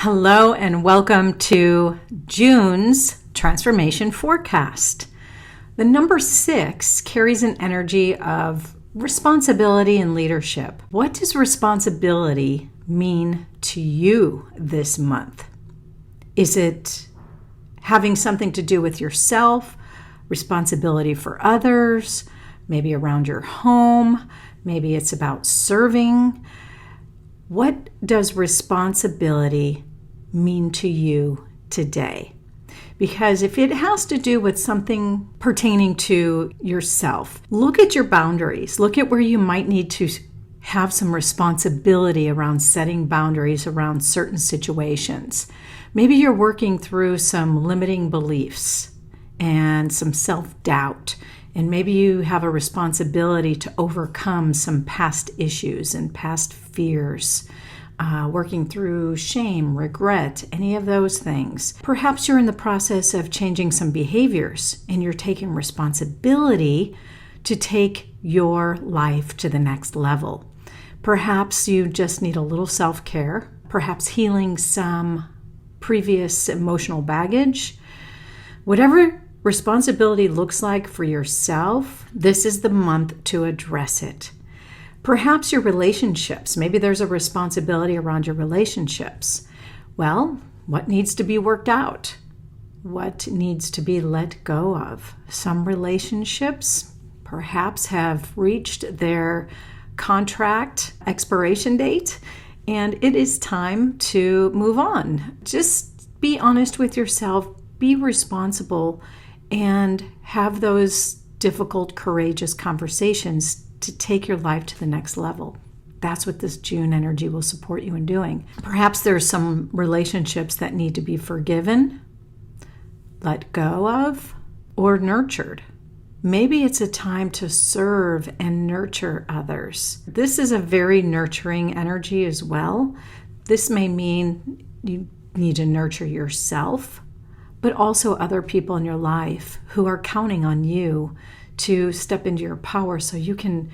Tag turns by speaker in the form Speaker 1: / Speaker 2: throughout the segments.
Speaker 1: Hello and welcome to June's Transformation Forecast. The number 6 carries an energy of responsibility and leadership. What does responsibility mean to you this month? Is it having something to do with yourself, responsibility for others, maybe around your home, maybe it's about serving? What does responsibility mean to you today? Because if it has to do with something pertaining to yourself, look at your boundaries. Look at where you might need to have some responsibility around setting boundaries around certain situations. Maybe you're working through some limiting beliefs and some self-doubt, and maybe you have a responsibility to overcome some past issues and past fears, working through shame, regret, any of those things. Perhaps you're in the process of changing some behaviors and you're taking responsibility to take your life to the next level. Perhaps you just need a little self-care, perhaps healing some previous emotional baggage. Whatever responsibility looks like for yourself, this is the month to address it. Perhaps your relationships, maybe there's a responsibility around your relationships. Well, what needs to be worked out? What needs to be let go of? Some relationships perhaps have reached their contract expiration date, and it is time to move on. Just be honest with yourself, be responsible, and have those difficult, courageous conversations to take your life to the next level. That's what this June energy will support you in doing. Perhaps there's some relationships that need to be forgiven, let go of, or nurtured. Maybe it's a time to serve and nurture others. This is a very nurturing energy as well. This may mean you need to nurture yourself, but also other people in your life who are counting on you to step into your power so you can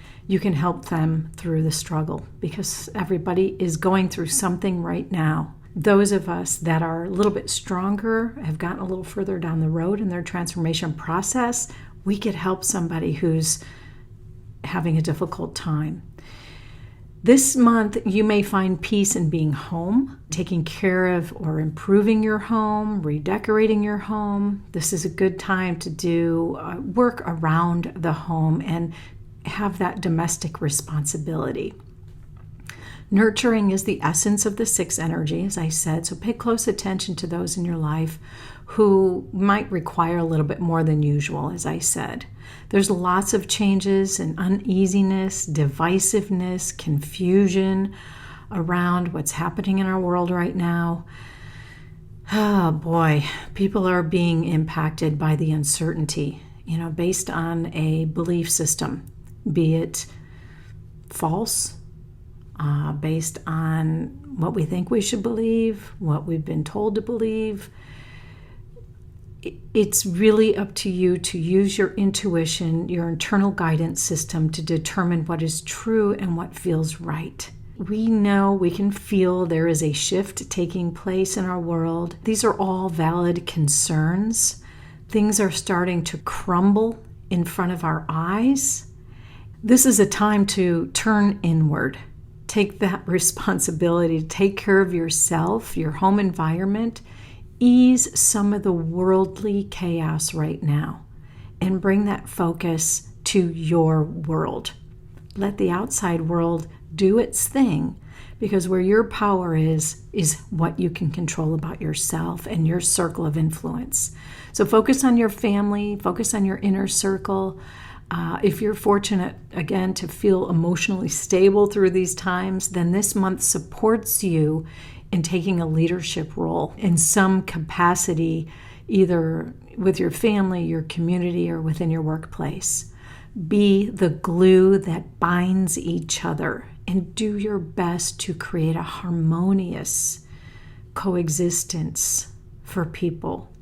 Speaker 1: help them through the struggle, because everybody is going through something right now. Those of us that are a little bit stronger, have gotten a little further down the road in their transformation process, we could help somebody who's having a difficult time. This month, you may find peace in being home, taking care of or improving your home, redecorating your home. This is a good time to do work around the home and have that domestic responsibility. Nurturing is the essence of the 6 energy, as I said, so pay close attention to those in your life who might require a little bit more than usual, as I said. There's lots of changes and uneasiness, divisiveness, confusion around what's happening in our world right now. Oh boy, people are being impacted by the uncertainty, based on a belief system, be it false, based on what we think we should believe, what we've been told to believe. It's really up to you to use your intuition, your internal guidance system to determine what is true and what feels right. We know, we can feel there is a shift taking place in our world. These are all valid concerns. Things are starting to crumble in front of our eyes. This is a time to turn inward. Take that responsibility to take care of yourself, your home environment. Ease some of the worldly chaos right now and bring that focus to your world. Let the outside world do its thing, because where your power is what you can control about yourself and your circle of influence. So focus on your family, focus on your inner circle. If you're fortunate, again, to feel emotionally stable through these times, then this month supports you in taking a leadership role in some capacity, either with your family, your community, or within your workplace. Be the glue that binds each other and do your best to create a harmonious coexistence for people.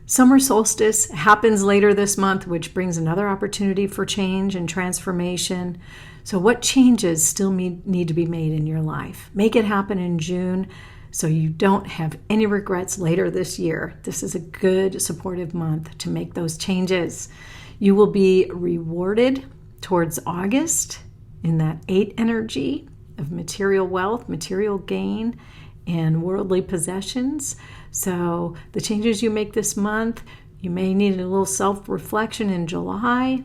Speaker 1: Summer solstice happens later this month, which brings another opportunity for change and transformation. So what changes still need to be made in your life? Make it happen in June. so you don't have any regrets later this year. This is a good supportive month to make those changes. You will be rewarded towards August in that 8 energy of material wealth, material gain, and worldly possessions. So the changes you make this month, you may need a little self-reflection in July,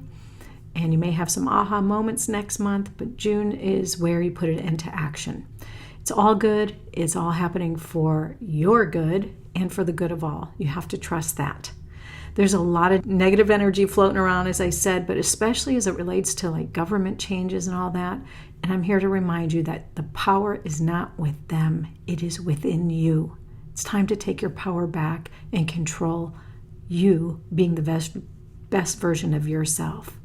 Speaker 1: and you may have some aha moments next month, but June is where you put it into action. It's all good. It's all happening for your good and for the good of all. You have to trust that. There's a lot of negative energy floating around, as I said, but especially as it relates to like government changes and all that. And I'm here to remind you that the power is not with them. It is within you. It's time to take your power back and control you being the best version of yourself,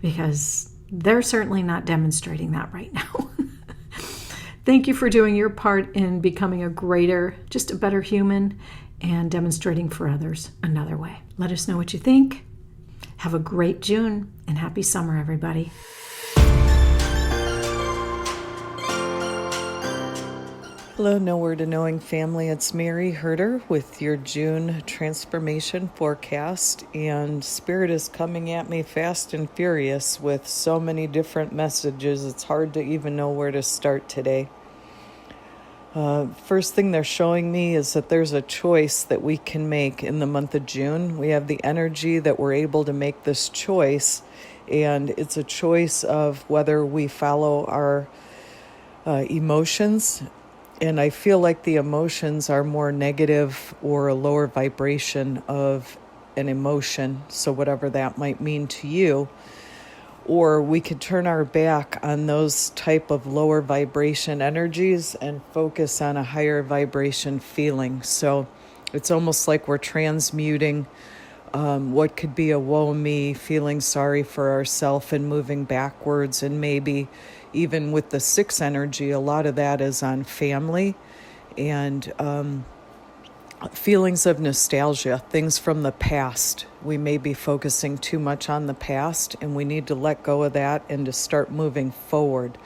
Speaker 1: because they're certainly not demonstrating that right now. Thank you for doing your part in becoming just a better human, and demonstrating for others another way. Let us know what you think. Have a great June, and happy summer, everybody.
Speaker 2: Hello, Nowhere to Knowing family. It's Mary Herder with your June transformation forecast, and Spirit is coming at me fast and furious with so many different messages. It's hard to even know where to start today. First thing they're showing me is that there's a choice that we can make in the month of June. We have the energy that we're able to make this choice, and it's a choice of whether we follow our emotions. And I feel like the emotions are more negative or a lower vibration of an emotion, so whatever that might mean to you. Or we could turn our back on those type of lower vibration energies and focus on a higher vibration feeling. So it's almost like we're transmuting what could be a woe me, feeling sorry for ourselves and moving backwards. And maybe even with the 6 energy, a lot of that is on family and feelings of nostalgia, things from the past. We may be focusing too much on the past, and we need to let go of that and to start moving forward.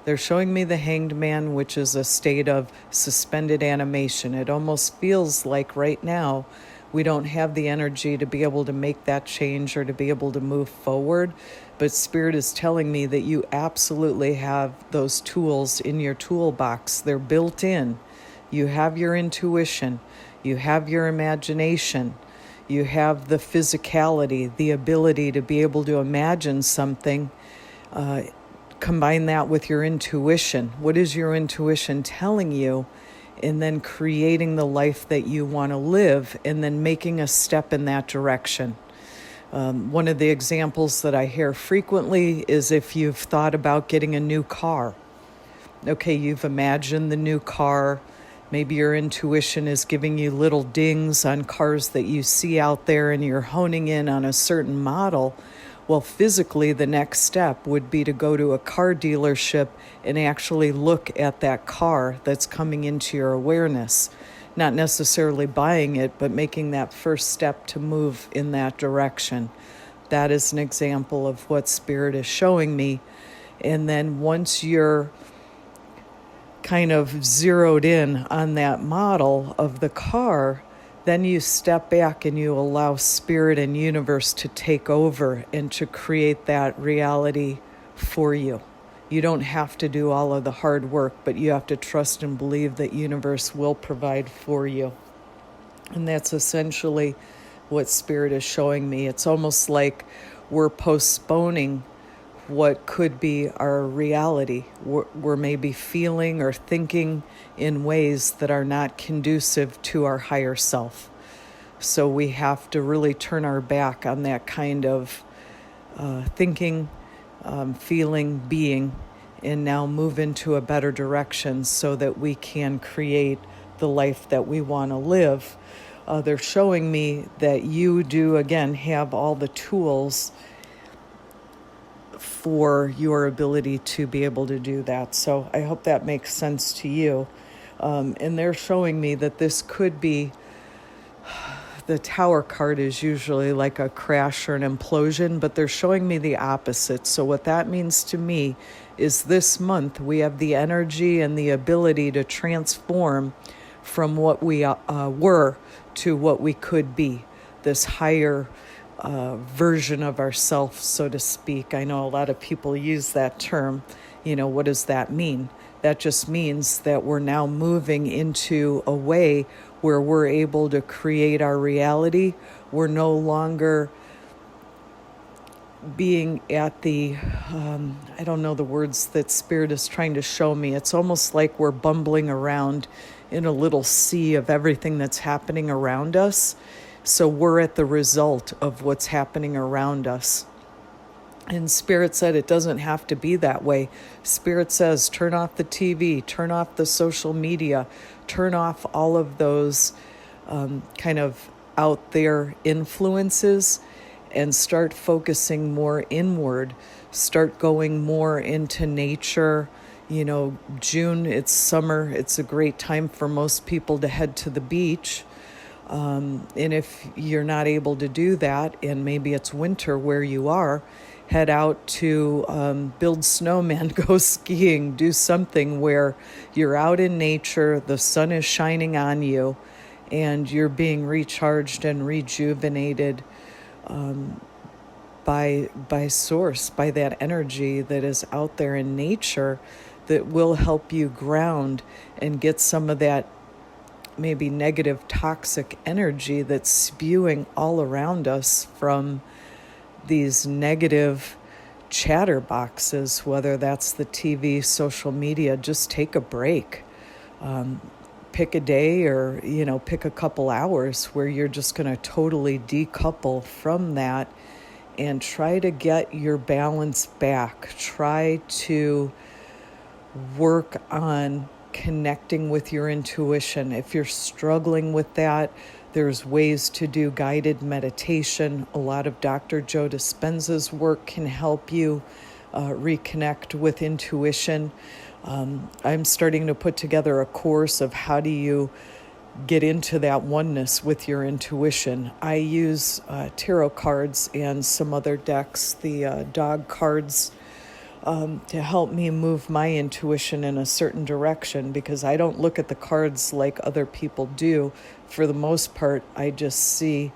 Speaker 2: They're showing me the Hanged Man, which is a state of suspended animation. It almost feels like right now we don't have the energy to be able to make that change or to be able to move forward. But Spirit is telling me that you absolutely have those tools in your toolbox. They're built in. You have your intuition. You have your imagination. You have the physicality, the ability to be able to imagine something. Combine that with your intuition. What is your intuition telling you? And then creating the life that you want to live, and then making a step in that direction. One of the examples that I hear frequently is if you've thought about getting a new car. Okay, you've imagined the new car. Maybe your intuition is giving you little dings on cars that you see out there, and you're honing in on a certain model. Well, physically, the next step would be to go to a car dealership and actually look at that car that's coming into your awareness. Not necessarily buying it, but making that first step to move in that direction. That is an example of what Spirit is showing me. And then once you're kind of zeroed in on that model of the car, then you step back and you allow Spirit and universe to take over and to create that reality for you. You don't have to do all of the hard work, but you have to trust and believe that universe will provide for you. And that's essentially what Spirit is showing me. It's almost like we're postponing what could be our reality. We're maybe feeling or thinking in ways that are not conducive to our higher self. So we have to really turn our back on that kind of thinking, feeling, being, and now move into a better direction so that we can create the life that we want to live. They're showing me that you do, again, have all the tools for your ability to be able to do that. So I hope that makes sense to you. And they're showing me that this could be, the Tower card is usually like a crash or an implosion, but they're showing me the opposite. So what that means to me is this month we have the energy and the ability to transform from what we were to what we could be, this higher version of ourselves, so to speak. I know a lot of people use that term. What does that mean? That just means that we're now moving into a way where we're able to create our reality. We're no longer being at the, I don't know the words that Spirit is trying to show me. It's almost like we're bumbling around in a little sea of everything that's happening around us. So we're at the result of what's happening around us. And Spirit said it doesn't have to be that way. Spirit says turn off the TV, turn off the social media, turn off all of those kind of out there influences, and start focusing more inward. Start going more into nature. June, it's summer. It's a great time for most people to head to the beach. And if you're not able to do that, and maybe it's winter where you are, head out to build snowmen, go skiing, do something where you're out in nature, the sun is shining on you, and you're being recharged and rejuvenated by source, by that energy that is out there in nature that will help you ground and get some of that maybe negative toxic energy that's spewing all around us from these negative chatterboxes, whether that's the TV, social media. Just take a break. Pick a day or, pick a couple hours where you're just going to totally decouple from that and try to get your balance back. Try to work on connecting with your intuition. If you're struggling with that, there's ways to do guided meditation. A lot of Dr. Joe Dispenza's work can help you reconnect with intuition. I'm starting to put together a course of how do you get into that oneness with your intuition. I use tarot cards and some other decks, the dog cards, to help me move my intuition in a certain direction, because I don't look at the cards like other people do. For the most part, I just see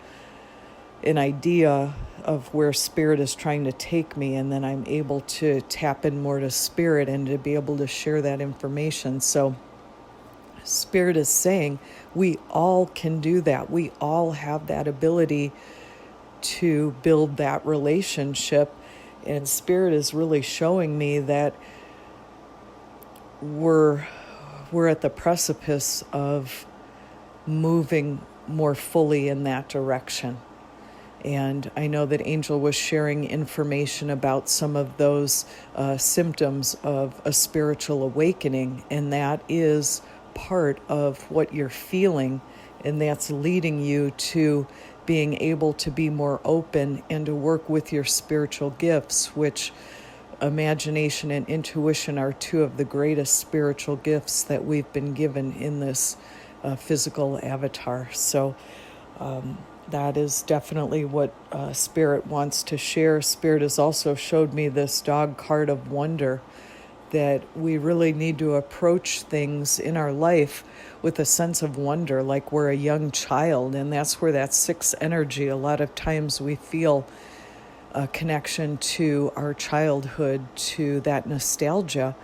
Speaker 2: an idea of where Spirit is trying to take me, and then I'm able to tap in more to Spirit and to be able to share that information. So Spirit is saying we all can do that. We all have that ability to build that relationship. And Spirit is really showing me that we're at the precipice of moving more fully in that direction. And I know that Angel was sharing information about some of those symptoms of a spiritual awakening, and that is part of what you're feeling, and that's leading you to being able to be more open and to work with your spiritual gifts, which imagination and intuition are two of the greatest spiritual gifts that we've been given in this physical avatar. So that is definitely what Spirit wants to share. Spirit has also showed me this dog card of wonder, that we really need to approach things in our life with a sense of wonder, like we're a young child. And that's where that sixth energy, a lot of times we feel a connection to our childhood, to that nostalgia,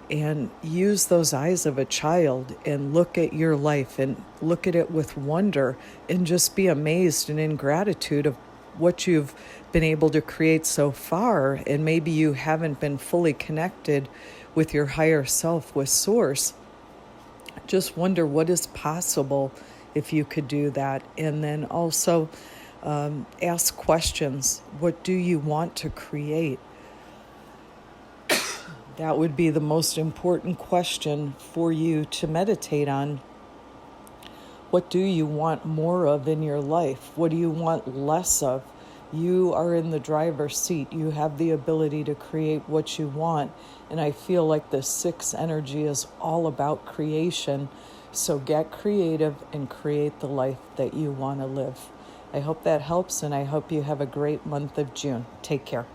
Speaker 2: and use those eyes of a child and look at your life and look at it with wonder and just be amazed and in gratitude of what you've been able to create so far. And maybe you haven't been fully connected with your higher self, with Source. Just wonder what is possible if you could do that. And then also ask questions. What do you want to create? That would be the most important question for you to meditate on. What do you want more of in your life? What do you want less of? You are in the driver's seat. You have the ability to create what you want. And I feel like the sixth energy is all about creation. So get creative and create the life that you want to live. I hope that helps, and I hope you have a great month of June. Take care.